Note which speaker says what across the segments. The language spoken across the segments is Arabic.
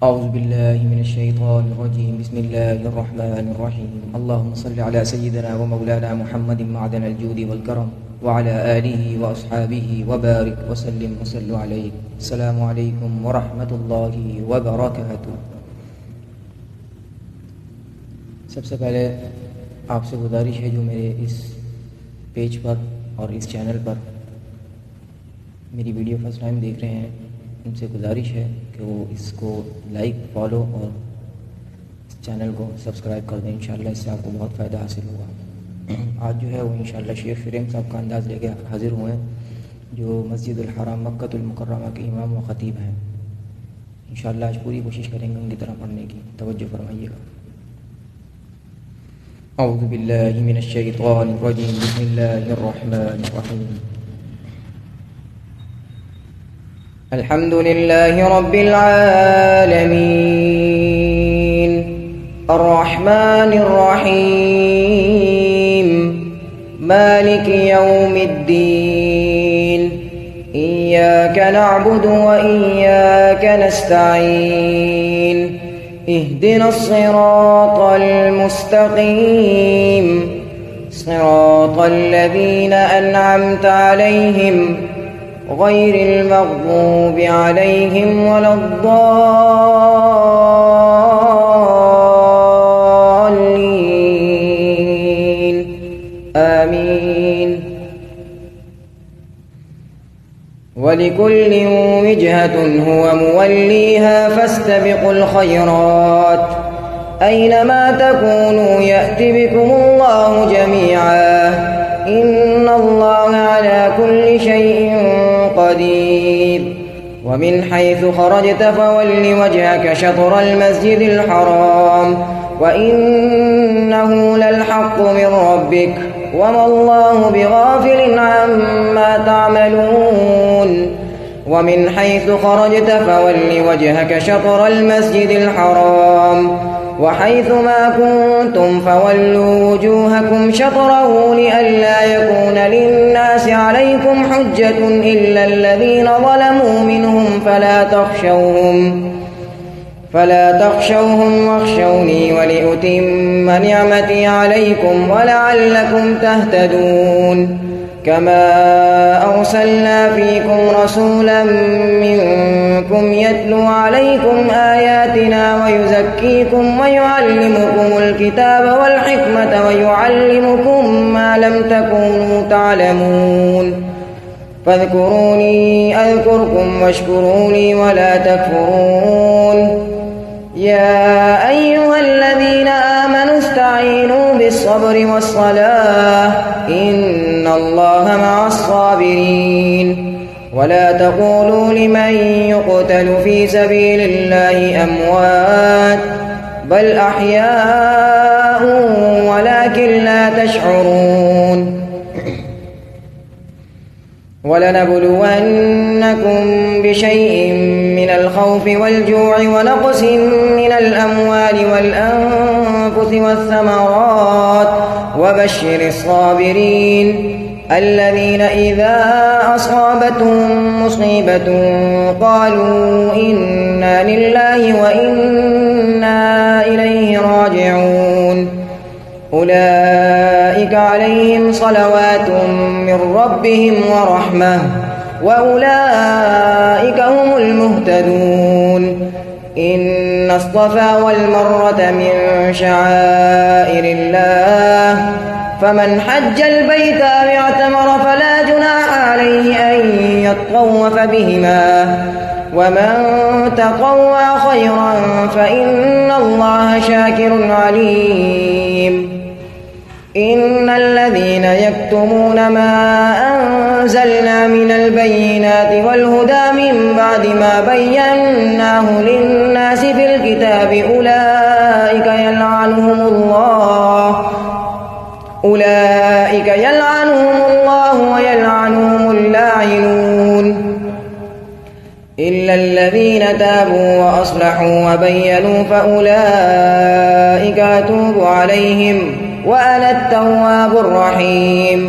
Speaker 1: أعوذ بالله من الشيطان الرجيم. بسم الله الرحمن الرحيم. اللهم صل على سيدنا ومولانا محمد معدن الجود والكرم وعلى آله وأصحابه وبارك وسلم وصلوا عليه. السلام عليكم ورحمة الله وبركاته। सबसे पहले आपसे गुजारिश है जो मेरे इस पेज पर और इस चैनल पर मेरी वीडियो फर्स्ट टाइम देख रहे हैं, उनसे गुजारिश है कि वो इसको लाइक, फॉलो और इस चैनल को सब्सक्राइब कर दें। इंशाल्लाह इससे आपको बहुत फ़ायदा हासिल होगा। आज जो है वो इंशाल्लाह शेख फिरेम साहब का अंदाज़ लेके हाज़िर हुए हैं, जो मस्जिदुल हराम मक्कतुल मुकर्रमा के इमाम व ख़तीब हैं। इंशाल्लाह आज पूरी कोशिश करेंगे उनकी तरह पढ़ने की। तवज्जो फरमाइएगा। अऊज़ु बिल्लाहि मिनश शैतानिर रजीम। बिस्मिल्लाहिर रहमानिर रहीम। अल्हम्दुलिल्लाहि रब्बिल आलमीन अर्रहमानिर रहीम मालिकि यौमिद्दीन इय्याका नअबुदु व इय्याका नस्तईन इहदिनस सिरातल मुस्तक़ीम सिरातल लज़ीना अनअमता अलैहिम गैरिल मग़ज़ूबि अलैहिम वलद्दाल्लीन। आमीन। वलिकुल्लिन विजहतुन हुवा मुवल्लीहा फस्तबिकुल खैरात ऐनमा तकूनू यअति बिकुमुल्लाहु जमीआ इन्नल्लाहा अला कुल्लि शैइन قدير। ومن حيث خرجت فول وجهك شطر المسجد الحرام وإنه للحق من ربك وما الله بغافل عما تعملون. ومن حيث خرجت فول وجهك شطر المسجد الحرام وحيث ما كنتم فولوا وجوهكم شطره لئلا يكون للناس عليكم حجة إلا الذين ظلموا منهم فلا تخشوهم واخشوني ولأتم نعمتي عليكم ولعلكم تهتدون. كما أرسلنا فيكم رسولا منكم يتلو عليكم آياتنا ويزكيكم ويعلمكم الكتاب والحكمة ويعلمكم ما لم تكونوا تعلمون. فاذكروني أذكركم واشكروا لي ولا تكفرون. يا أيها الذين آمنوا استعينوا بالصبر والصلاة إن الله مع الصابرين. ولا تقولوا لمن يقتل في سبيل الله أموات بل أحياء ولكن لا تشعرون. ولنبلونكم بشيء من الخوف والجوع ونقص من الأموال والأنفس والثمرات وبشر الصابرين الذين إذا أصابتهم مصيبة قالوا إنا لله وإنا إليه راجعون. أولئك عليهم صلوات من ربهم ورحمة وأولئك هم المهتدون. إن الصفا والمروة من شعائر الله فمن حج البيت أو اعتمر فلا جناح عليه أن يطوف بهما ومن تطوع خيرا فإن الله شاكر عليم. إن الذين يكتمون ما أنزلنا من البينات والهدى من بعد ما بيناه للناس في الكتاب أولئك يلعنهم الله ويلعنهم اللاعنون إلا الذين تابوا وأصلحوا وبينوا فأولئك أتوب عليهم وأنا التواب الرحيم.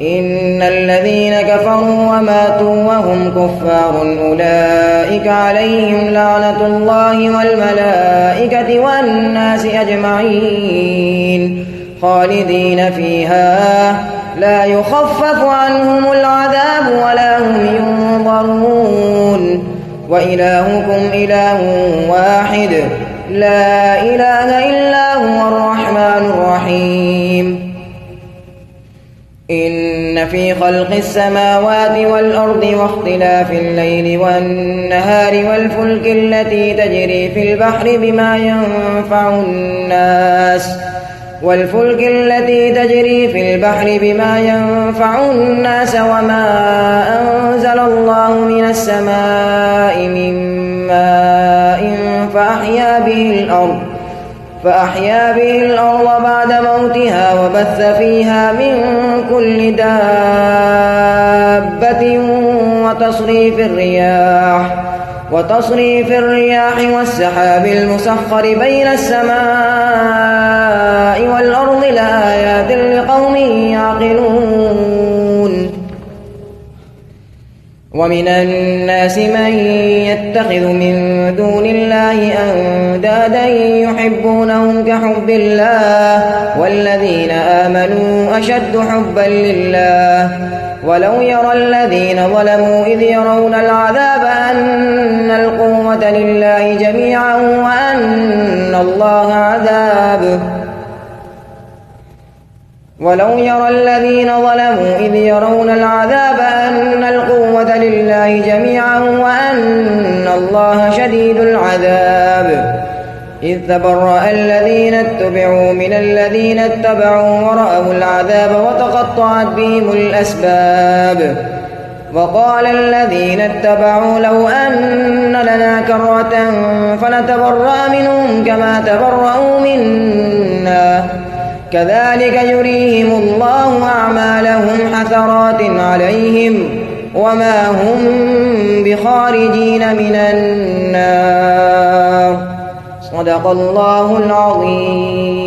Speaker 1: إن الذين كفروا وماتوا وهم كفار أولئك عليهم لعنة الله والملائكة والناس أجمعين خالدين فيها لا يخفف عنهم العذاب ولا هم ينظرون وإلهكم إله واحد لا إله إلا هو الرحمن الرحيم إن في خلق السماوات والأرض واختلاف الليل والنهار والفلك التي تجري في البحر بما ينفع الناس وما أنزل الله من السماء من ماء فأحيا به الأرض بعد موتها وبث فيها من كل دابة وتصريف الرياح والسحاب المسخر بين السماء والأرض لآيات لقوم يعقلون ومن الناس من يتخذ من دون الله أندادا يحبونهم كحب الله والذين آمنوا أشد حبا لله ولو يرى الذين ظلموا إذ يرون العذاب أن القوة لله جميعا وأن الله شديد العذاب إذ تبرأ الذين اتبعوا من الذين اتبعوا ورأوا العذاب وتقطعت بهم الأسباب وقال الذين اتبعوا لو أن لنا كرة فنتبرأ منهم كما تبرأوا منا كذلك يريهم الله أعمالهم حسرات عليهم وما هم بخارجين من النار صدق الله العظيم.